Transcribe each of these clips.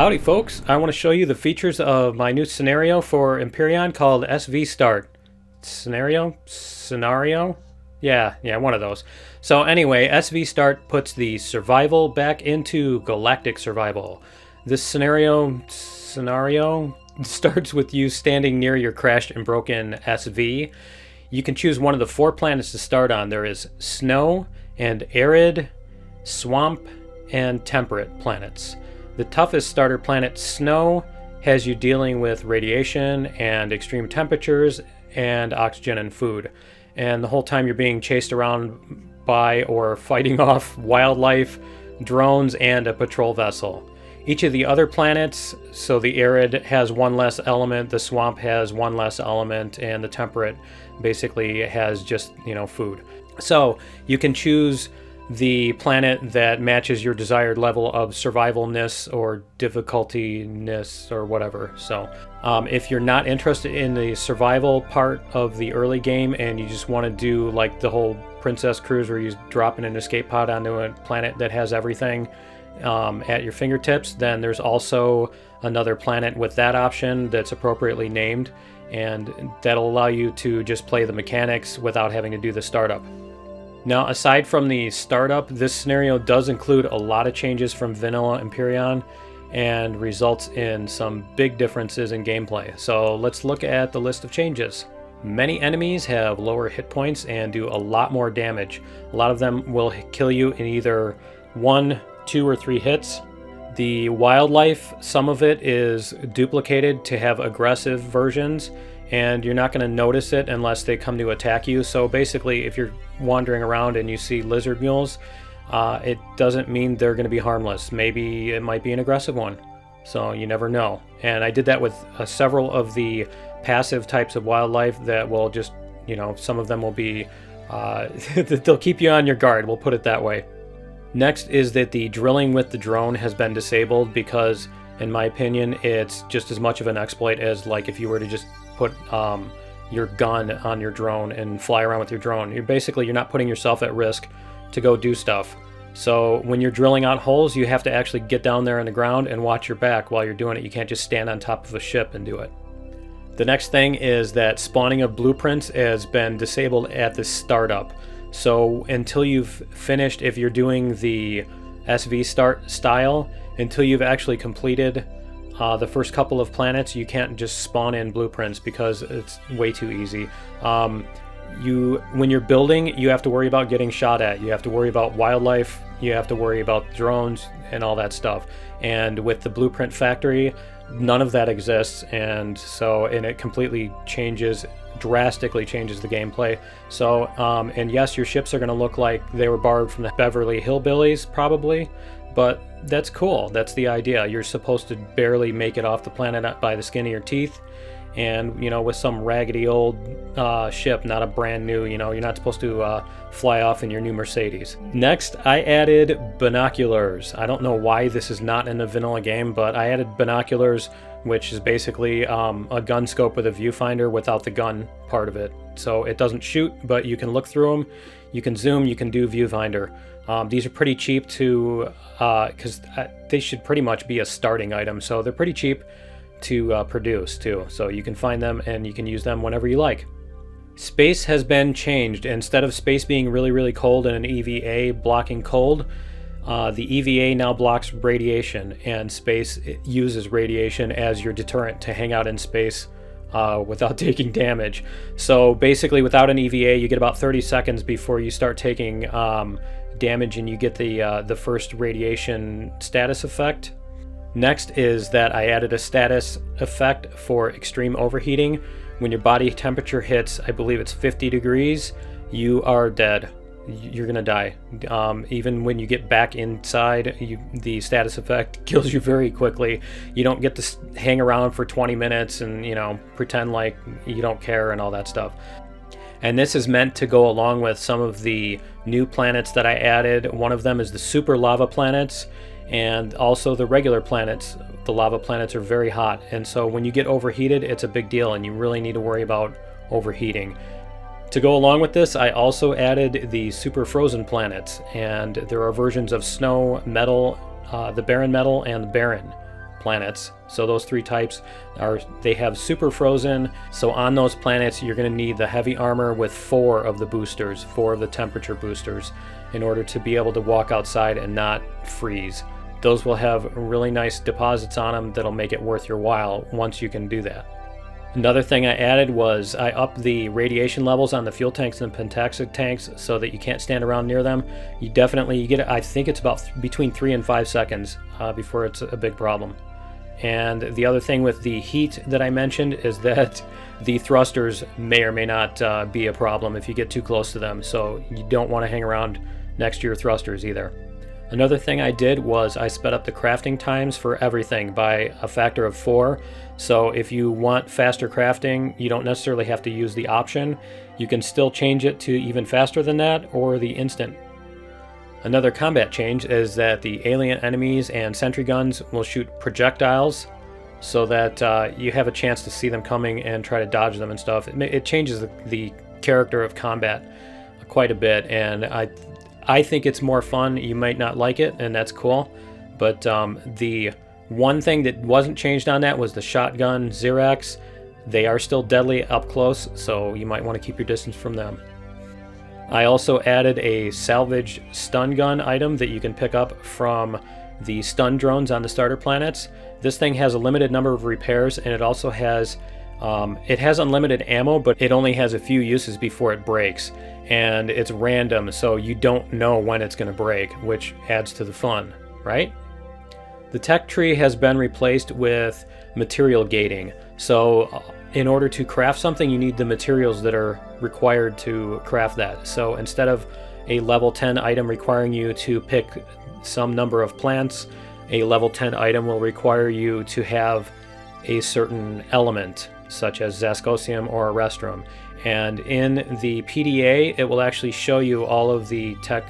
Howdy folks, I want to show you the features of my new scenario for Empyrion called SV Start. Scenario? Yeah, one of those. So anyway, SV Start puts the survival back into galactic survival. This scenario starts with you standing near your crashed and broken SV. You can choose one of the 4 planets to start on. There is snow and arid, swamp, and temperate planets. The toughest starter planet, Snow, has you dealing with radiation and extreme temperatures and oxygen and food. And the whole time you're being chased around by or fighting off wildlife, drones, and a patrol vessel. Each of the other planets, so the arid has 1 less element, the swamp has 1 less element, and the temperate basically has just, food. So you can choose the planet that matches your desired level of survivalness or difficultyness or whatever. So if you're not interested in the survival part of the early game and you just want to do like the whole Princess Cruise where you drop in an escape pod onto a planet that has everything at your fingertips, then there's also another planet with that option that's appropriately named, and that'll allow you to just play the mechanics without having to do the startup. Now, aside from the startup, this scenario does include a lot of changes from vanilla Empyrion and results in some big differences in gameplay. So let's look at the list of changes. Many enemies have lower hit points and do a lot more damage. A lot of them will kill you in either 1, 2, or 3 hits. The wildlife, some of it is duplicated to have aggressive versions, and you're not going to notice it unless they come to attack you. So basically, if you're wandering around and you see lizard mules, it doesn't mean they're going to be harmless. Maybe it might be an aggressive one, so you never know. And I did that with several of the passive types of wildlife that will just, some of them will be, they'll keep you on your guard, we'll put it that way. Next is that the drilling with the drone has been disabled because, in my opinion, it's just as much of an exploit as like if you were to just put your gun on your drone and fly around with your drone. You're not putting yourself at risk to go do stuff. So when you're drilling out holes, you have to actually get down there on the ground and watch your back while you're doing it. You can't just stand on top of a ship and do it. The next thing is that spawning of blueprints has been disabled at the startup. So until you've finished, if you're doing the SV start style, until you've actually completed the first couple of planets, you can't just spawn in blueprints because it's way too easy. When you're building, you have to worry about getting shot at. You have to worry about wildlife. You have to worry about drones and all that stuff. And with the blueprint factory, none of that exists, and it completely drastically changes the gameplay. So, and yes, your ships are going to look like they were borrowed from the Beverly Hillbillies, probably, but that's cool. That's the idea. You're supposed to barely make it off the planet by the skin of your teeth, and with some raggedy old ship, not a brand new, you're not supposed to fly off in your new Mercedes. Next, I added binoculars. I don't know why this is not in the vanilla game, but I added binoculars, which is basically a gun scope with a viewfinder without the gun part of it. So it doesn't shoot, but you can look through them, you can zoom, you can do viewfinder. These are pretty cheap because they should pretty much be a starting item, so they're pretty cheap to produce too. So you can find them and you can use them whenever you like. Space has been changed. Instead of space being really, really cold and an EVA blocking cold, the EVA now blocks radiation, and space uses radiation as your deterrent to hang out in space without taking damage. So basically, without an EVA, you get about 30 seconds before you start taking damage, and you get the first radiation status effect. Next is that I added a status effect for extreme overheating. When your body temperature hits, I believe it's 50 degrees, you are dead. You're gonna die. Even when you get back inside, the status effect kills you very quickly. You don't get to hang around for 20 minutes and pretend like you don't care and all that stuff. And this is meant to go along with some of the new planets that I added. One of them is the super lava planets, and also the regular planets. The lava planets are very hot, and so when you get overheated, it's a big deal, and you really need to worry about overheating. To go along with this, I also added the super frozen planets, and there are versions of snow, metal, the barren metal, and the barren. planets. So those 3 types they have super frozen. So on those planets, you're going to need the heavy armor with 4 of the boosters, 4 of the temperature boosters, in order to be able to walk outside and not freeze. Those will have really nice deposits on them that'll make it worth your while once you can do that. Another thing I added was I upped the radiation levels on the fuel tanks and pentaxic tanks so that you can't stand around near them. You get it, I think it's about between 3 and 5 seconds before it's a big problem. And the other thing with the heat that I mentioned is that the thrusters may or may not be a problem if you get too close to them, so you don't want to hang around next to your thrusters either. Another thing I did was I sped up the crafting times for everything by a factor of 4. So if you want faster crafting, you don't necessarily have to use the option. You can still change it to even faster than that or the instant. Another combat change is that the alien enemies and sentry guns will shoot projectiles so that you have a chance to see them coming and try to dodge them and stuff. It changes the character of combat quite a bit, and I think it's more fun. You might not like it, and that's cool. But the one thing that wasn't changed on that was the shotgun Xerax. They are still deadly up close, so you might want to keep your distance from them. I also added a Salvage Stun Gun item that you can pick up from the stun drones on the starter planets. This thing has a limited number of repairs, and it also has unlimited ammo, but it only has a few uses before it breaks. And it's random, so you don't know when it's going to break, which adds to the fun, right? The tech tree has been replaced with material gating. So in order to craft something, you need the materials that are required to craft that. So instead of a level 10 item requiring you to pick some number of plants, a level 10 item will require you to have a certain element, such as Zascosium or a Restrum. And in the PDA, it will actually show you all of the tech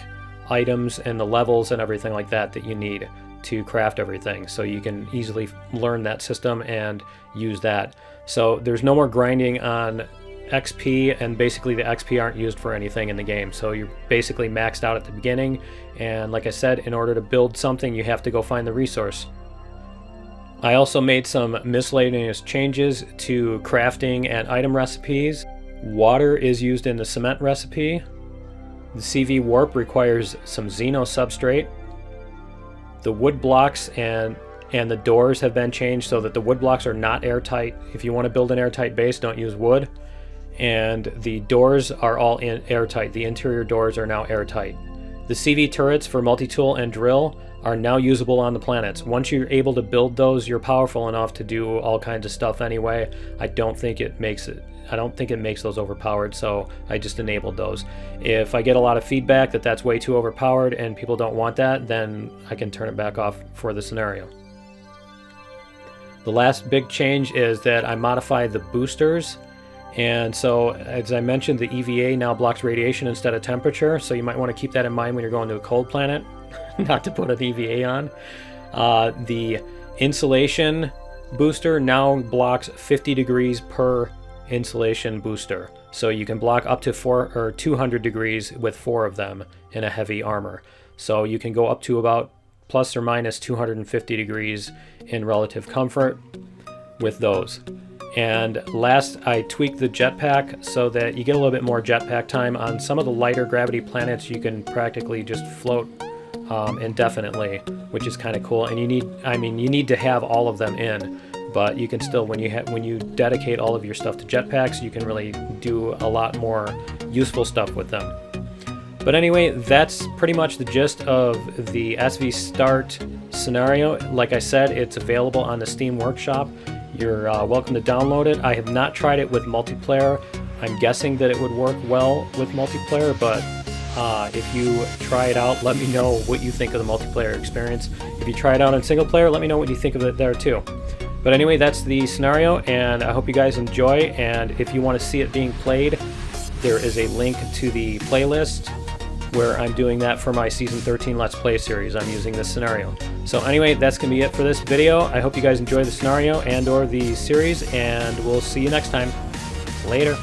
items and the levels and everything like that that you need to craft everything. So you can easily learn that system and use that. So there's no more grinding on XP, and basically the XP aren't used for anything in the game. So you're basically maxed out at the beginning. And like I said, in order to build something, you have to go find the resource. I also made some miscellaneous changes to crafting and item recipes. Water is used in the cement recipe. The CV warp requires some Xeno substrate. The wood blocks and the doors have been changed so that the wood blocks are not airtight. If you want to build an airtight base, don't use wood. And the doors are all airtight. The interior doors are now airtight. The CV turrets for multi-tool and drill are now usable on the planets. Once you're able to build those, you're powerful enough to do all kinds of stuff anyway. I don't think it makes those overpowered, so I just enabled those. If I get a lot of feedback that that's way too overpowered and people don't want that, then I can turn it back off for the scenario. The last big change is that I modified the boosters. And so, as I mentioned, the EVA now blocks radiation instead of temperature, so you might want to keep that in mind when you're going to a cold planet, not to put an EVA on. The insulation booster now blocks 50 degrees per insulation booster, so you can block up to 200 degrees with 4 of them in a heavy armor. So you can go up to about plus or minus 250 degrees in relative comfort with those. And last, I tweaked the jetpack so that you get a little bit more jetpack time. On some of the lighter gravity planets, you can practically just float indefinitely, which is kind of cool. And you need to have all of them in, but you can still, when you dedicate all of your stuff to jetpacks, you can really do a lot more useful stuff with them. But anyway, that's pretty much the gist of the SV Start scenario. Like I said, it's available on the Steam Workshop. You're welcome to download it. I have not tried it with multiplayer. I'm guessing that it would work well with multiplayer, but if you try it out, let me know what you think of the multiplayer experience. If you try it out in single player, let me know what you think of it there too. But anyway, that's the scenario, and I hope you guys enjoy. And if you want to see it being played, there is a link to the playlist where I'm doing that for my Season 13 Let's Play series. I'm using this scenario. So anyway, that's going to be it for this video. I hope you guys enjoy the scenario and or the series, and we'll see you next time. Later.